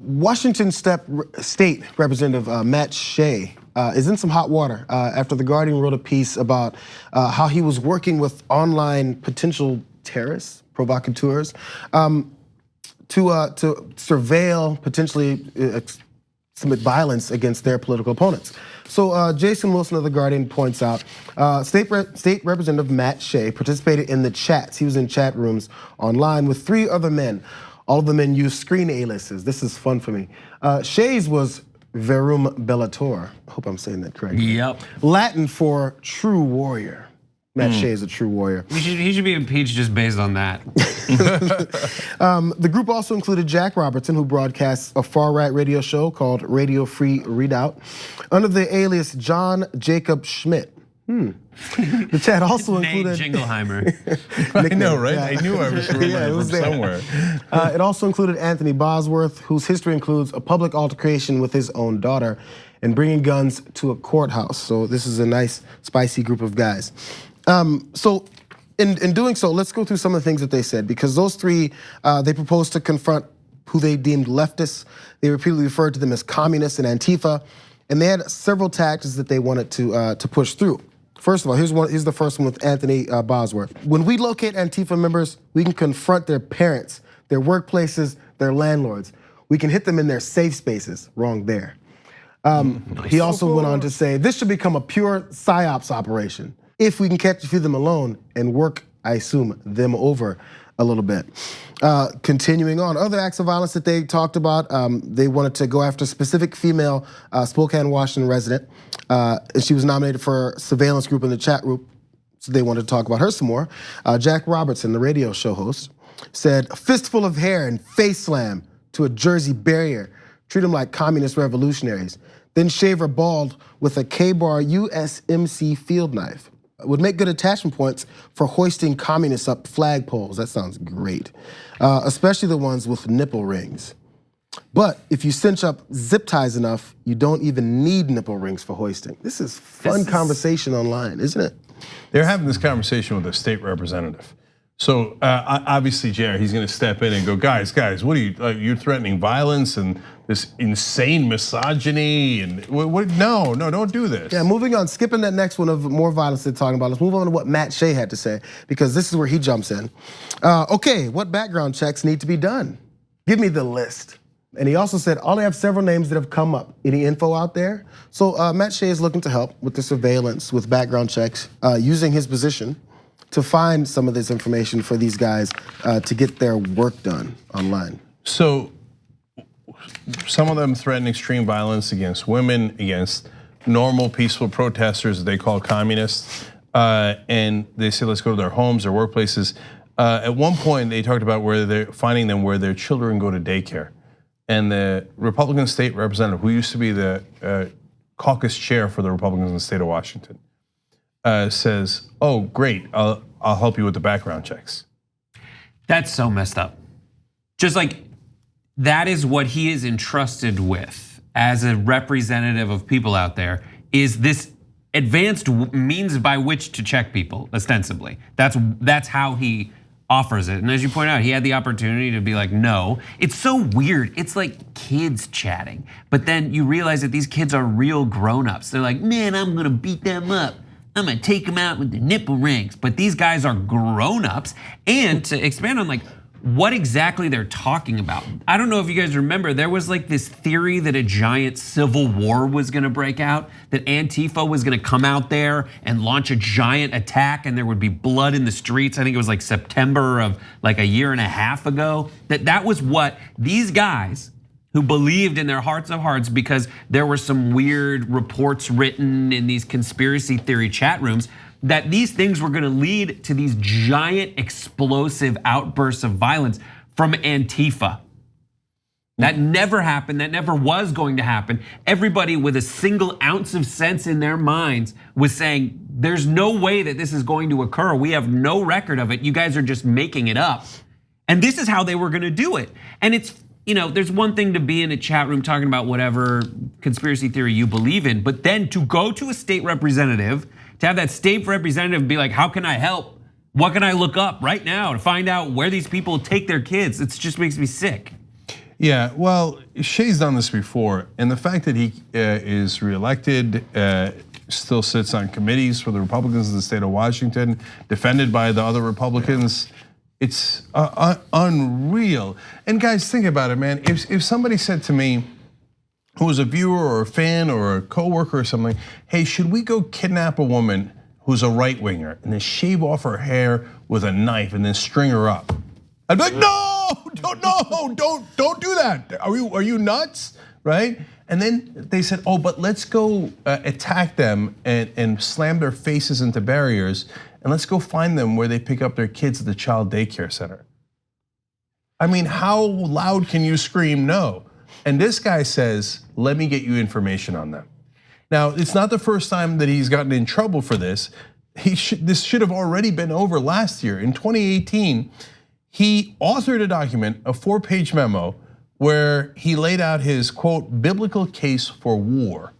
Washington State Representative Matt Shea is in some hot water after The Guardian wrote a piece about how he was working with online potential terrorists, provocateurs, to surveil, potentially submit violence against their political opponents. So Jason Wilson of The Guardian points out, State Representative Matt Shea participated in the chats. He was in chat rooms online with 3 other men. All of the men used screen aliases. This is fun for me. Shea's was Verum Bellator. I hope I'm saying that correctly. Yep. Latin for true warrior. Matt Shea is a true warrior. He should be impeached just based on that. The group also included Jack Robertson, who broadcasts a far-right radio show called Radio Free Readout, under the alias John Jacob Schmidt. The chat also included Jingleheimer. I know, right? Yeah. I knew I was remembering from somewhere. It also included Anthony Bosworth, whose history includes a public altercation with his own daughter and bringing guns to a courthouse. So this is a nice, spicy group of guys. So in doing so, let's go through some of the things that they said, because those 3, they proposed to confront who they deemed leftists. They repeatedly referred to them as communists and Antifa, and they had several tactics that they wanted to push through. First of all, here's the first one with Anthony Bosworth. When we locate Antifa members, we can confront their parents, their workplaces, their landlords. We can hit them in their safe spaces. Wrong there. He also went on to say, this should become a pure psyops operation. If we can catch a few of them alone and work, I assume, them over a little bit. Continuing on, other acts of violence that they talked about, they wanted to go after a specific female Spokane, Washington resident. And she was nominated for surveillance group in the chat group, so they wanted to talk about her some more. Jack Robertson, the radio show host, said, a fistful of hair and face slam to a Jersey barrier. Treat them like communist revolutionaries. Then shave her bald with a K-bar USMC field knife. Would make good attachment points for hoisting communists up flagpoles. That sounds great. Especially the ones with nipple rings. But if you cinch up zip ties enough, you don't even need nipple rings for hoisting. This is fun conversation online, isn't it? They're having this conversation with a state representative. So obviously, Jayar, he's gonna step in and go, guys, what are you, you're threatening violence and this insane misogyny and what? No, don't do this. Yeah, moving on, skipping that next one of more violence they're talking about. Let's move on to what Matt Shea had to say, because this is where he jumps in. Okay, what background checks need to be done? Give me the list. And he also said, I'll have several names that have come up. Any info out there? So Matt Shea is looking to help with the surveillance, with background checks, using his position to find some of this information for these guys to get their work done online. So some of them threaten extreme violence against women, against normal peaceful protesters that they call communists. And they say, let's go to their homes, their workplaces. At one point, they talked about where they're finding them where their children go to daycare. And the Republican state representative, who used to be the caucus chair for the Republicans in the state of Washington, says, oh, great, I'll help you with the background checks. That's so messed up. Just like, that is what he is entrusted with as a representative of people out there, is this advanced means by which to check people, ostensibly. That's how he offers it. And as you point out, he had the opportunity to be like, no. It's so weird. It's like kids chatting. But then you realize that these kids are real grown-ups. They're like, man, I'm gonna beat them up. I'm gonna take them out with the nipple rings. But these guys are grown-ups. And to expand on like what exactly they're talking about. I don't know if you guys remember, there was like this theory that a giant civil war was gonna break out, that Antifa was gonna come out there and launch a giant attack and there would be blood in the streets. I think it was like September of like a year and a half ago. That was what these guys who believed in their hearts of hearts, because there were some weird reports written in these conspiracy theory chat rooms, that these things were gonna lead to these giant explosive outbursts of violence from Antifa. That never happened, that never was going to happen. Everybody with a single ounce of sense in their minds was saying, there's no way that this is going to occur. We have no record of it. You guys are just making it up. And this is how they were gonna do it. And it's, there's one thing to be in a chat room talking about whatever conspiracy theory you believe in, but then to go to a state representative, to have that state representative be like, how can I help? What can I look up right now to find out where these people take their kids? It just makes me sick. Yeah, well, Shea's done this before, and the fact that he is reelected, still sits on committees for the Republicans in the state of Washington, defended by the other Republicans, it's unreal. And guys, think about it, man. If somebody said to me, who was a viewer or a fan or a coworker or something, hey, should we go kidnap a woman who's a right winger and then shave off her hair with a knife and then string her up? I'd be like, no, don't do that. Are you nuts, right? And then they said, oh, but let's go attack them and slam their faces into barriers, and let's go find them where they pick up their kids at the child daycare center. I mean, how loud can you scream no? And this guy says, let me get you information on them. Now, it's not the first time that he's gotten in trouble for this. This should have already been over last year. In 2018, he authored a document, a 4-page memo, where he laid out his, quote, biblical case for war.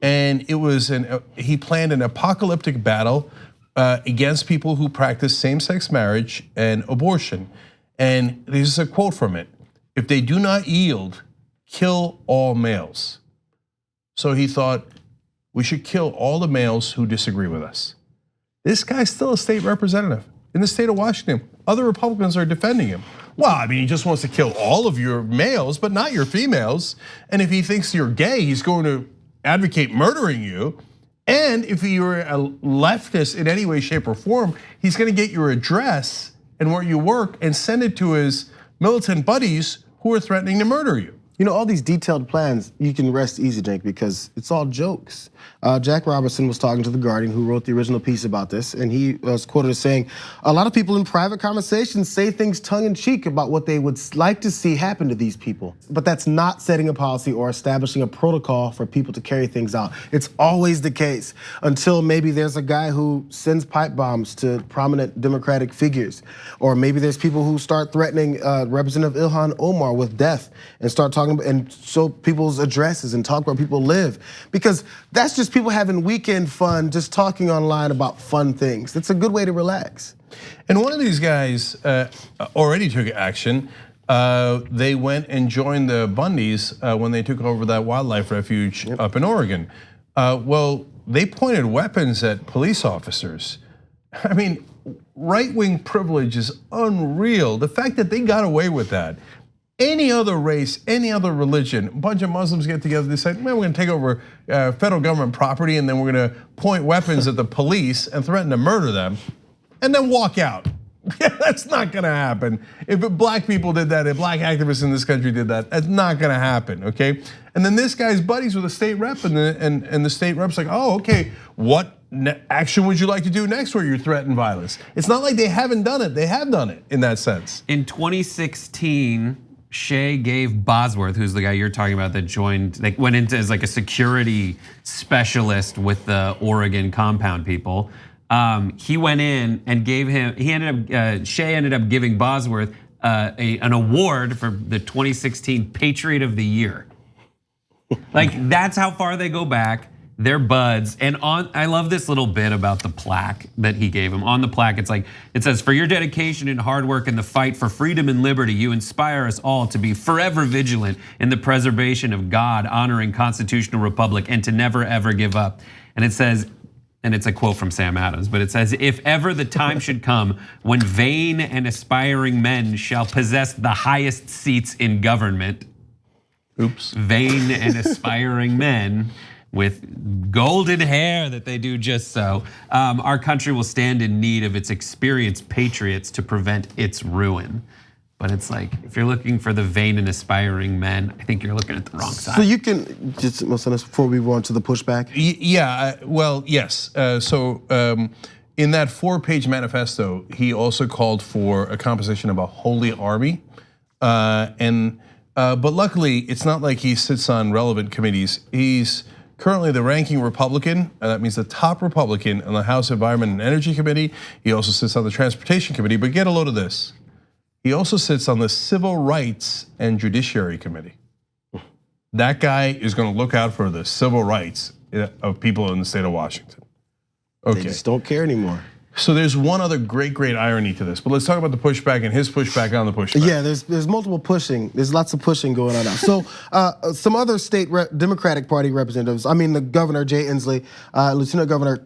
And it was he planned an apocalyptic battle against people who practice same-sex marriage and abortion. And this is a quote from it: if they do not yield, kill all males. So he thought, we should kill all the males who disagree with us. This guy's still a state representative in the state of Washington. Other Republicans are defending him. Well, I mean, he just wants to kill all of your males, but not your females. And if he thinks you're gay, he's going to advocate murdering you. And if you're a leftist in any way, shape, or form, he's gonna get your address and where you work and send it to his militant buddies who are threatening to murder you. You know, all these detailed plans, you can rest easy, Cenk, because it's all jokes. Jack Robertson was talking to The Guardian, who wrote the original piece about this, and he was quoted as saying, a lot of people in private conversations say things tongue-in-cheek about what they would like to see happen to these people. But that's not setting a policy or establishing a protocol for people to carry things out. It's always the case, until maybe there's a guy who sends pipe bombs to prominent Democratic figures, or maybe there's people who start threatening Representative Ilhan Omar with death and start talking and show people's addresses and talk where people live, because that's just people having weekend fun, just talking online about fun things. It's a good way to relax. And one of these guys already took action. They went and joined the Bundys when they took over that wildlife refuge up in Oregon. Well, they pointed weapons at police officers. I mean, right-wing privilege is unreal. The fact that they got away with that. Any other race, any other religion, a bunch of Muslims get together, they say, man, we're gonna take over federal government property, and then we're gonna point weapons at the police and threaten to murder them, and then walk out. That's not gonna happen. If black people did that, if black activists in this country did that, that's not gonna happen, okay? And then this guy's buddies with a state rep, and the state rep's like, oh, okay, what action would you like to do next where you threaten violence? It's not like they haven't done it, they have done it in that sense. In 2016, Shea gave Bosworth, who's the guy you're talking about that joined, like went into as like a security specialist with the Oregon compound people. He went in and gave him, Shea ended up giving Bosworth an award for the 2016 Patriot of the Year. Like, that's how far they go back. They're buds. And I love this little bit about the plaque that he gave him. On the plaque, it says, for your dedication and hard work in the fight for freedom and liberty, you inspire us all to be forever vigilant in the preservation of God, honoring constitutional republic, and to never ever give up. And it says, and it's a quote from Sam Adams, but it says, if ever the time should come when vain and aspiring men shall possess the highest seats in government. Oops. Vain and aspiring men with golden hair that they do just so. Our country will stand in need of its experienced patriots to prevent its ruin. But it's like, if you're looking for the vain and aspiring men, I think you're looking at the wrong side. So you can, just before we go on to the pushback? Yeah, well, yes. So in that 4-page manifesto, he also called for a composition of a holy army. But luckily, it's not like he sits on relevant committees. He's currently the ranking Republican, that means the top Republican on the House Environment and Energy Committee. He also sits on the Transportation Committee, but get a load of this. He also sits on the Civil Rights and Judiciary Committee. That guy is gonna look out for the civil rights of people in the state of Washington. Okay. They just don't care anymore. So there's one other great irony to this, but let's talk about the pushback and his pushback on the pushback. Yeah, there's multiple pushing. There's lots of pushing going on now. So some other state Democratic Party representatives, I mean the governor, Jay Inslee, Lieutenant Governor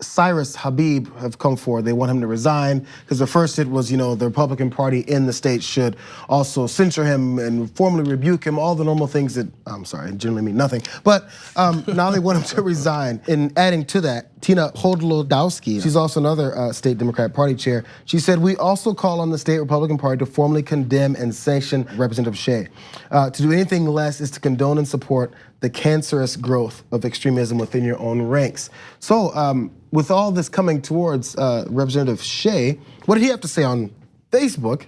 Cyrus Habib have come forward. They want him to resign because the first hit was, the Republican Party in the state should also censure him and formally rebuke him, all the normal things that, I'm sorry, generally mean nothing. But now they want him to resign. And adding to that, Tina Hodlodowski, she's also another state Democrat Party chair. She said, we also call on the state Republican Party to formally condemn and sanction Representative Shea. To do anything less is to condone and support the cancerous growth of extremism within your own ranks. So with all this coming towards Representative Shea, what did he have to say on Facebook?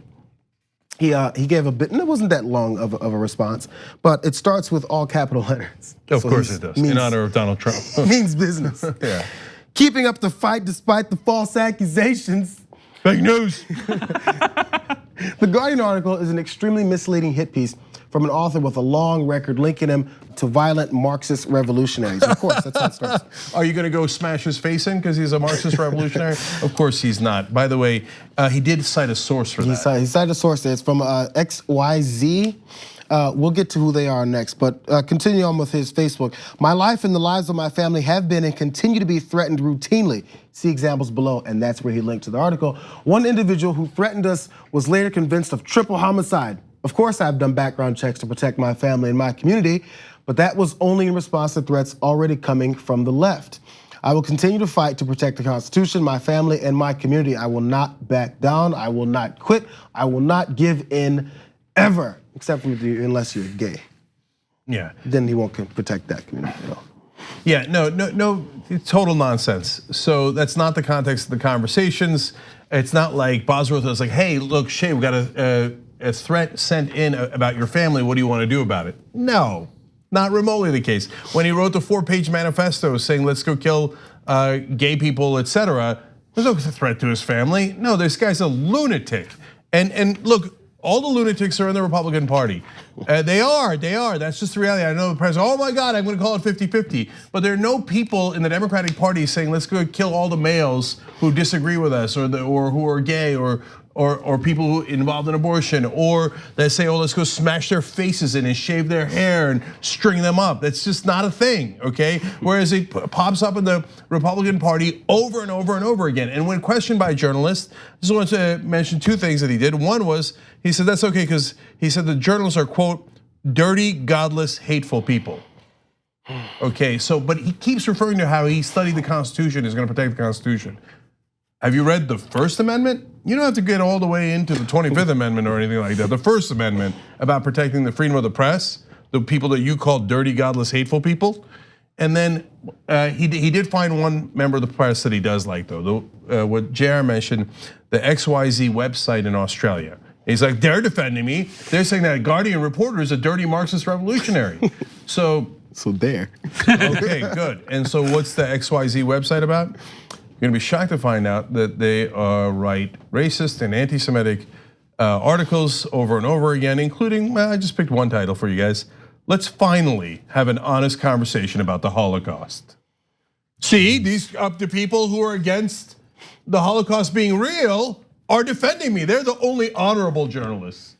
He gave a bit, and it wasn't that long of a response, but it starts with all capital letters. Of course it does, in honor of Donald Trump. Means business. Yeah. Keeping up the fight despite the false accusations. Fake news. The Guardian article is an extremely misleading hit piece from an author with a long record linking him to violent Marxist revolutionaries. Of course, that's how it starts. Are you gonna go smash his face in because he's a Marxist revolutionary? Of course he's not. By the way, he did cite a source for that. He cited a source there. It's from XYZ. We'll get to who they are next, but continue on with his Facebook. My life and the lives of my family have been and continue to be threatened routinely. See examples below, and that's where he linked to the article. One individual who threatened us was later convinced of triple homicide. Of course, I've done background checks to protect my family and my community, but that was only in response to threats already coming from the left. I will continue to fight to protect the Constitution, my family, and my community. I will not back down. I will not quit. I will not give in ever, except unless you're gay. Yeah. Then he won't protect that community at all. Yeah, no, total nonsense. So that's not the context of the conversations. It's not like Bosworth was like, hey, look, Shea, we got a threat sent in about your family. What do you want to do about it? No, not remotely the case. When he wrote the 4-page manifesto saying, let's go kill gay people, etc., there's no threat to his family. No, this guy's a lunatic. And look, all the lunatics are in the Republican Party. They are, that's just the reality. I know the president, oh my God, I'm gonna call it 50-50. But there are no people in the Democratic Party saying, let's go kill all the males who disagree with us or who are gay or people who involved in abortion, or that say, oh, let's go smash their faces in and shave their hair and string them up. That's just not a thing, okay? Whereas it pops up in the Republican Party over and over and over again. And when questioned by journalists, I just wanted to mention 2 things that he did. One was, he said that's okay because he said the journalists are, quote, dirty, godless, hateful people. Okay, so, but he keeps referring to how he studied the Constitution, is gonna protect the Constitution. Have you read the First Amendment? You don't have to get all the way into the 25th Amendment or anything like that. The First Amendment about protecting the freedom of the press, the people that you call dirty, godless, hateful people. And then he did find one member of the press that he does like though. What Jayar mentioned, the XYZ website in Australia. He's like, they're defending me. They're saying that a Guardian reporter is a dirty Marxist revolutionary. So there. Okay, good. And so what's the XYZ website about? You're gonna be shocked to find out that they write racist and anti-Semitic articles over and over again, including, I just picked one title for you guys. Let's finally have an honest conversation about the Holocaust. See, the people who are against the Holocaust being real are defending me. They're the only honorable journalists.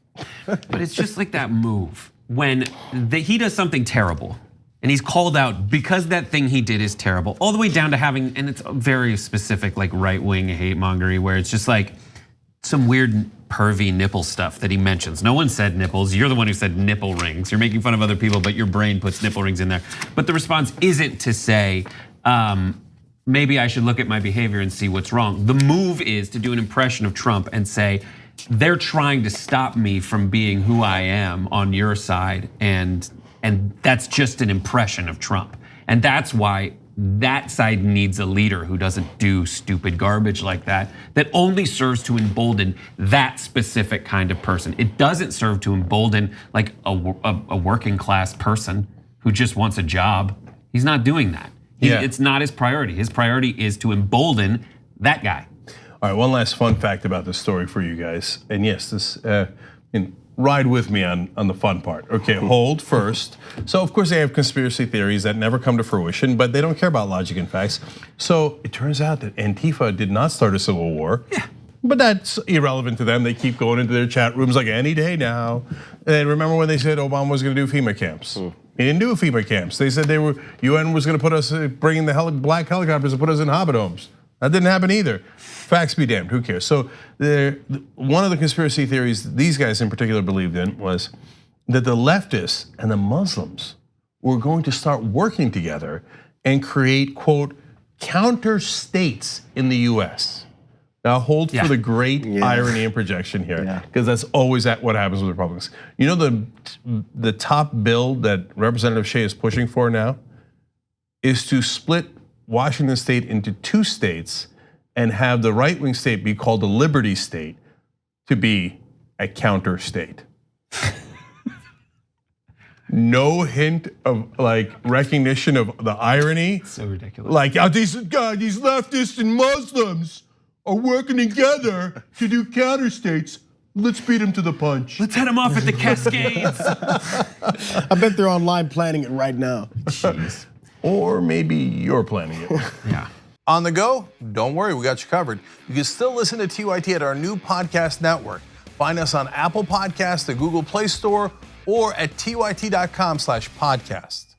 But it's just like that move when he does something terrible. And he's called out because that thing he did is terrible, all the way down to having, and it's very specific, like right-wing hate mongery, where it's just like some weird pervy nipple stuff that he mentions. No one said nipples, you're the one who said nipple rings. You're making fun of other people, but your brain puts nipple rings in there. But the response isn't to say, maybe I should look at my behavior and see what's wrong. The move is to do an impression of Trump and say, they're trying to stop me from being who I am on your side, and that's just an impression of Trump. And that's why that side needs a leader who doesn't do stupid garbage like that only serves to embolden that specific kind of person. It doesn't serve to embolden like a working class person who just wants a job. He's not doing that. It's not his priority. His priority is to embolden that guy. All right, one last fun fact about this story for you guys. And yes, this ride with me on the fun part. Okay, hold first. So of course they have conspiracy theories that never come to fruition, but they don't care about logic and facts. So it turns out that Antifa did not start a civil war. Yeah. But that's irrelevant to them. They keep going into their chat rooms like any day now. And remember when they said Obama was going to do FEMA camps? He didn't do FEMA camps. They said UN was going to put us, bring in the black helicopters and put us in Hobbit homes. That didn't happen either. Facts be damned, who cares? So one of the conspiracy theories these guys in particular believed in was that the leftists and the Muslims were going to start working together and create, quote, counter states in the US. Now hold for the great irony and projection here, because that's always what happens with Republicans. You know the top bill that Representative Shea is pushing for now is to split Washington state into 2 states and have the right-wing state be called the Liberty State to be a counter state. No hint of like recognition of the irony. So ridiculous. Like these leftists and Muslims are working together to do counter states. Let's beat them to the punch. Let's head them off at the Cascades. I bet they're online planning it right now. Jeez. Or maybe you're planning it. Yeah. On the go? Don't worry, we got you covered. You can still listen to TYT at our new podcast network. Find us on Apple Podcasts, the Google Play Store, or at tyt.com/podcast.